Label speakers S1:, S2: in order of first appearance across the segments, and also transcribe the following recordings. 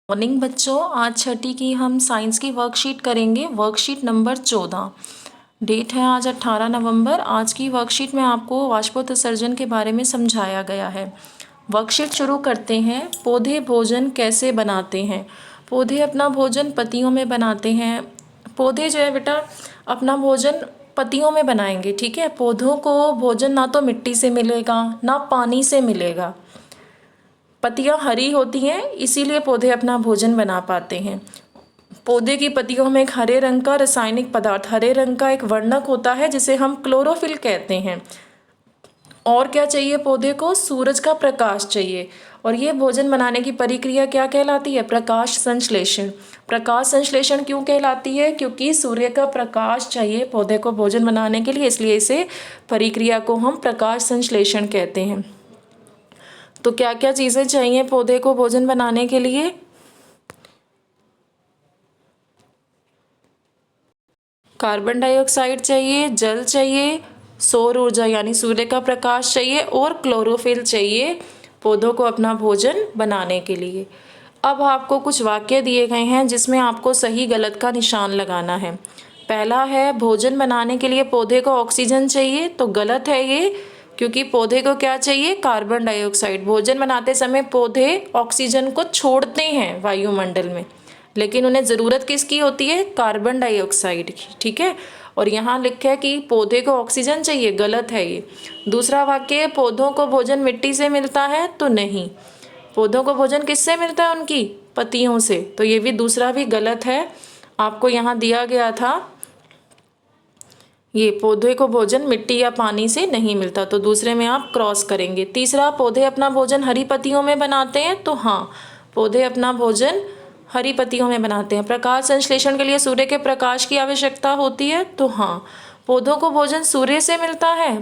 S1: Morning बच्चों, आज छठी की हम साइंस की वर्कशीट करेंगे। Worksheet number 14। डेट है आज 18 नवंबर। आज की वर्कशीट में आपको वाष्पोत्सर्जन के बारे में समझाया गया है। वर्कशीट शुरू करते हैं। पौधे भोजन कैसे बनाते हैं। पौधे अपना भोजन पत्तियों में बनाते हैं। पौधे जो है बेटा अपना भोजन पत्तियों में बनाएंगे, ठीक है। पौधों को भोजन ना तो मिट्टी से मिलेगा ना पानी से मिलेगा। पत्तियां हरी होती हैं, इसीलिए पौधे अपना भोजन बना पाते हैं। पौधे की पत्तियों में एक हरे रंग का रासायनिक पदार्थ, हरे रंग का एक वर्णक होता है जिसे हम क्लोरोफिल कहते हैं। और क्या चाहिए पौधे को? सूरज का प्रकाश चाहिए। और ये भोजन बनाने की प्रक्रिया क्या कहलाती है? प्रकाश संश्लेषण। प्रकाश संश्लेषण क्यों कहलाती है? क्योंकि सूर्य का प्रकाश चाहिए पौधे को भोजन बनाने के लिए, इसलिए इसे प्रक्रिया को हम प्रकाश संश्लेषण कहते हैं। तो क्या क्या चीज़ें चाहिए पौधे को भोजन बनाने के लिए? कार्बन डाइऑक्साइड चाहिए, जल चाहिए, सौर ऊर्जा यानी सूर्य का प्रकाश चाहिए और क्लोरोफिल चाहिए पौधों को अपना भोजन बनाने के लिए। अब आपको कुछ वाक्य दिए गए हैं जिसमें आपको सही गलत का निशान लगाना है। पहला है भोजन बनाने के लिए पौधे को ऑक्सीजन चाहिए, तो गलत है ये, क्योंकि पौधे को क्या चाहिए? Carbon dioxide. भोजन बनाते समय पौधे ऑक्सीजन को छोड़ते हैं वायुमंडल में, लेकिन उन्हें ज़रूरत किसकी होती है? कार्बन डाइऑक्साइड की, ठीक है। और यहाँ लिखा है कि पौधे को ऑक्सीजन चाहिए, गलत है ये। दूसरा वाक्य, पौधों को भोजन मिट्टी से मिलता है, तो नहीं। पौधों को भोजन किससे मिलता है? उनकी पत्तियों से, तो ये भी दूसरा भी गलत है। आपको यहाँ दिया गया था ये पौधे को भोजन मिट्टी या पानी से नहीं मिलता, तो दूसरे में आप क्रॉस करेंगे। तीसरा, पौधे अपना भोजन हरी पत्तियों में बनाते हैं, तो हाँ, पौधे अपना भोजन हरी पत्तियों में बनाते हैं। प्रकाश संश्लेषण के लिए सूर्य के प्रकाश की आवश्यकता होती है, तो हाँ, पौधों को भोजन सूर्य से मिलता है।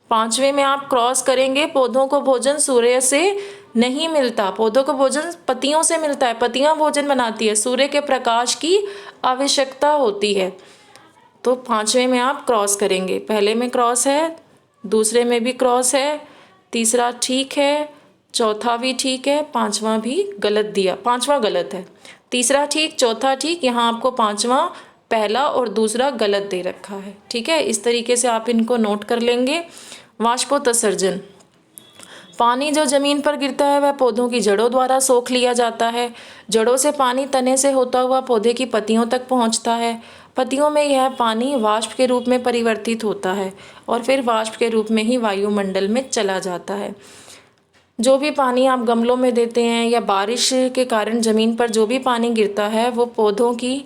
S1: पांचवें में आप क्रॉस करेंगे, पौधों को भोजन सूर्य से नहीं मिलता, पौधों को भोजन पत्तियों से मिलता है, पत्तियां भोजन बनाती है, सूर्य के प्रकाश की आवश्यकता होती है। तो पांचवें में आप क्रॉस करेंगे। पहले में क्रॉस है, दूसरे में भी क्रॉस है, तीसरा ठीक है, चौथा भी ठीक है, पांचवा भी गलत दिया, पांचवा गलत है। तीसरा ठीक, चौथा ठीक, यहाँ आपको पांचवा पहला और दूसरा गलत दे रखा है, ठीक है। इस तरीके से आप इनको नोट कर लेंगे। वाष्पोत्सर्जन, पानी जो जमीन पर गिरता है वह पौधों की जड़ों द्वारा सोख लिया जाता है। जड़ों से पानी तने से होता हुआ पौधे की पत्तियों तक पहुंचता है। पत्तियों में यह पानी वाष्प के रूप में परिवर्तित होता है और फिर वाष्प के रूप में ही वायुमंडल में चला जाता है। जो भी पानी आप गमलों में देते हैं या बारिश के कारण ज़मीन पर जो भी पानी गिरता है वो पौधों की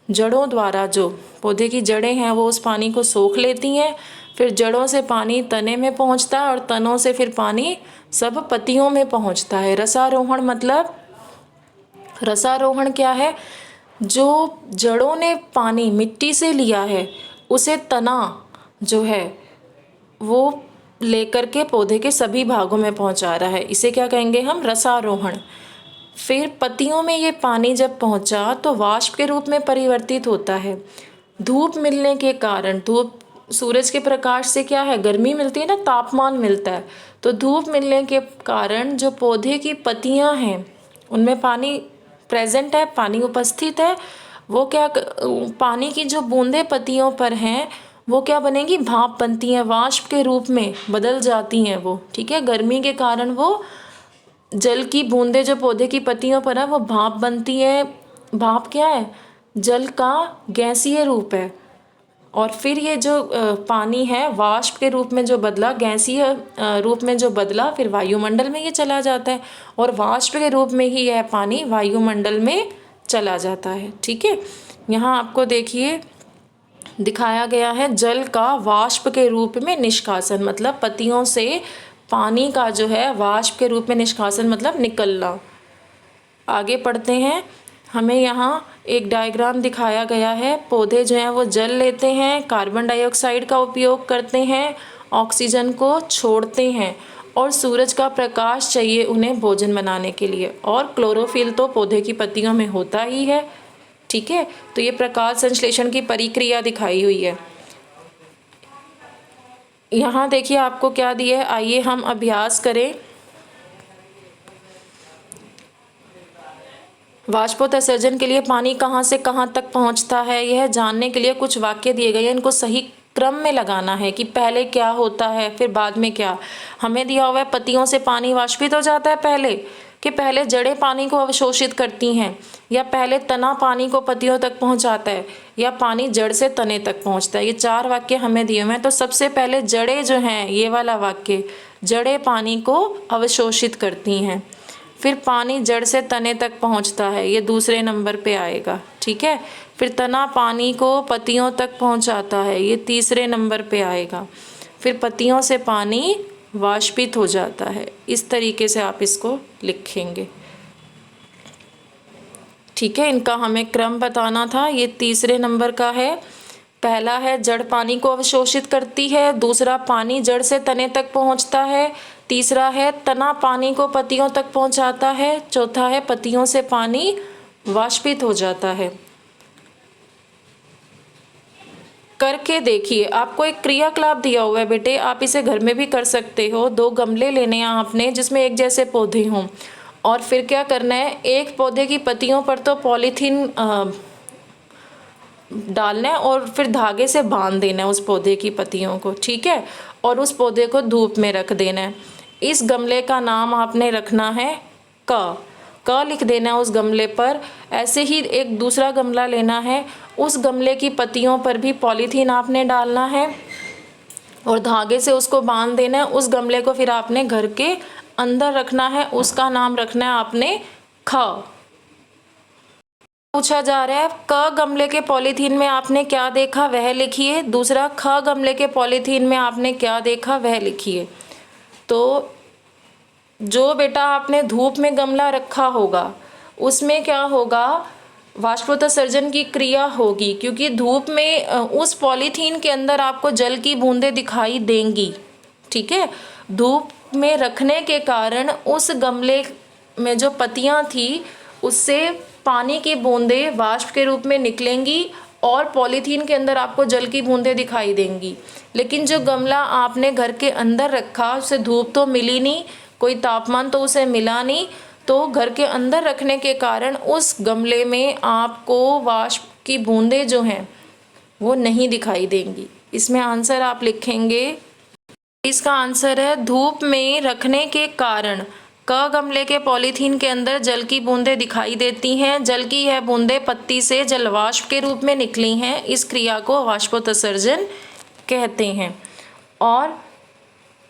S1: जड़ों द्वारा, जो पौधे की जड़ें हैं वो उस पानी को सोख लेती हैं। फिर जड़ों से पानी तने में पहुंचता है और तनों से फिर पानी सब पत्तियों में पहुंचता है। रसारोहण मतलब, रसारोहण क्या है? जो जड़ों ने पानी मिट्टी से लिया है उसे तना जो है वो लेकर के पौधे के सभी भागों में पहुंचा रहा है, इसे क्या कहेंगे हम? रसारोहण। फिर पत्तियों में ये पानी जब पहुंचा तो वाष्प के रूप में परिवर्तित होता है। धूप मिलने के कारण, धूप सूरज के प्रकाश से क्या है? गर्मी मिलती है ना, तापमान मिलता है। तो धूप मिलने के कारण जो पौधे की पत्तियां हैं उनमें पानी प्रेजेंट है, पानी उपस्थित है। वो क्या, पानी की जो बूंदें पत्तियों पर हैं वो क्या बनेगी? भाप बनती हैं, वाष्प के रूप में बदल जाती हैं वो, ठीक है। गर्मी के कारण वो जल की बूंदें जो पौधे की पत्तियों पर है वो भाप बनती है। भाप क्या है? जल का गैसीय रूप है। और फिर ये जो पानी है वाष्प के रूप में जो बदला, गैसीय रूप में जो बदला, फिर वायुमंडल में ये चला जाता है और वाष्प के रूप में ही यह पानी वायुमंडल में चला जाता है, ठीक है। यहाँ आपको देखिए दिखाया गया है जल का वाष्प के रूप में निष्कासन, मतलब पत्तियों से पानी का जो है वाष्प के रूप में निष्कासन मतलब निकलना। आगे पढ़ते हैं। हमें यहाँ एक डायग्राम दिखाया गया है। पौधे जो हैं वो जल लेते हैं, कार्बन डाइऑक्साइड का उपयोग करते हैं, ऑक्सीजन को छोड़ते हैं और सूरज का प्रकाश चाहिए उन्हें भोजन बनाने के लिए, और क्लोरोफिल तो पौधे की पत्तियों में होता ही है, ठीक है। तो ये प्रकाश संश्लेषण की प्रक्रिया दिखाई हुई है। यहाँ देखिए आपको क्या दिया है, आइए हम अभ्यास करें। वाष्पोत्सर्जन के लिए पानी कहाँ से कहाँ तक पहुँचता है, यह जानने के लिए कुछ वाक्य दिए गए हैं। इनको सही क्रम में लगाना है कि पहले क्या होता है फिर बाद में क्या। हमें दिया हुआ है पत्तियों से पानी वाष्पित हो जाता है पहले, कि पहले जड़ें पानी को अवशोषित करती हैं, या पहले तना पानी को पत्तियों तक पहुंचाता है, या पानी जड़ से तने तक पहुंचता है। ये 4 वाक्य हमें दिए हुए हैं। तो सबसे पहले जड़ें जो हैं, ये वाला वाक्य, जड़ें पानी को अवशोषित करती हैं, फिर पानी जड़ से तने तक पहुंचता है, ये दूसरे नंबर पे आएगा, ठीक है। फिर तना पानी को पत्तियों तक पहुंचाता है, ये तीसरे नंबर पे आएगा। फिर पत्तियों से पानी वाष्पित हो जाता है। इस तरीके से आप इसको लिखेंगे, ठीक है। इनका हमें क्रम बताना था। ये तीसरे नंबर का है। पहला है जड़ पानी को अवशोषित करती है, दूसरा पानी जड़ से तने तक पहुंचता है, तीसरा है तना पानी को पत्तियों तक पहुंचाता है, चौथा है पत्तियों से पानी वाष्पित हो जाता है। करके देखिए, आपको एक क्रियाकलाप दिया हुआ है बेटे, आप इसे घर में भी कर सकते हो। 2 गमले लेने हैं आपने जिसमें एक जैसे पौधे हों, और फिर क्या करना है, एक पौधे की पत्तियों पर तो पॉलीथीन डालना है और फिर धागे से बांध देना है उस पौधे की पत्तियों को, ठीक है। और उस पौधे को धूप में रख देना है। इस गमले का नाम आपने रखना है क लिख देना है उस गमले पर। ऐसे ही एक दूसरा गमला लेना है, उस गमले की पत्तियों पर भी पॉलीथीन आपने डालना है और धागे से उसको बांध देना है। उस गमले को फिर आपने घर के अंदर रखना है, उसका नाम रखना है आपने ख। पूछा जा रहा है क गमले के पॉलीथीन में आपने क्या देखा वह लिखिए, दूसरा ख गमले के पॉलीथीन में आपने क्या देखा वह लिखिए। तो जो बेटा आपने धूप में गमला रखा होगा उसमें क्या होगा, वाष्पोत्सर्जन की क्रिया होगी, क्योंकि धूप में उस पॉलीथीन के अंदर आपको जल की बूंदें दिखाई देंगी, ठीक है। धूप में रखने के कारण उस गमले में जो पत्तियां थी उससे पानी की बूंदें वाष्प के रूप में निकलेंगी और पॉलीथीन के अंदर आपको जल की बूंदें दिखाई देंगी। लेकिन जो गमला आपने घर के अंदर रखा उसे धूप तो मिली नहीं, कोई तापमान तो उसे मिला नहीं, तो घर के अंदर रखने के कारण उस गमले में आपको वाष्प की बूंदें जो हैं वो नहीं दिखाई देंगी। इसमें आंसर आप लिखेंगे, इसका आंसर है धूप में रखने के कारण क गमले के पॉलीथीन के अंदर जल की बूंदें दिखाई देती हैं। जल की यह बूंदें पत्ती से जलवाष्प के रूप में निकली हैं। इस क्रिया को वाष्पोत्सर्जन कहते हैं। और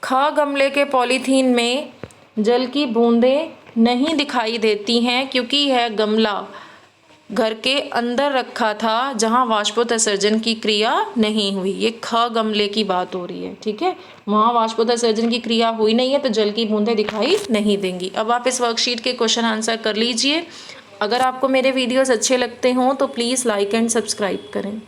S1: ख गमले के पॉलीथीन में जल की बूंदें नहीं दिखाई देती हैं क्योंकि यह गमला घर के अंदर रखा था जहां वाष्पोत्सर्जन की क्रिया नहीं हुई। ये ख गमले की बात हो रही है, ठीक है। वहां वाष्पोत्सर्जन की क्रिया हुई नहीं है तो जल की बूंदें दिखाई नहीं देंगी। अब आप इस वर्कशीट के क्वेश्चन आंसर कर लीजिए। अगर आपको मेरे वीडियोस अच्छे लगते हों तो प्लीज़ लाइक एंड सब्सक्राइब करें।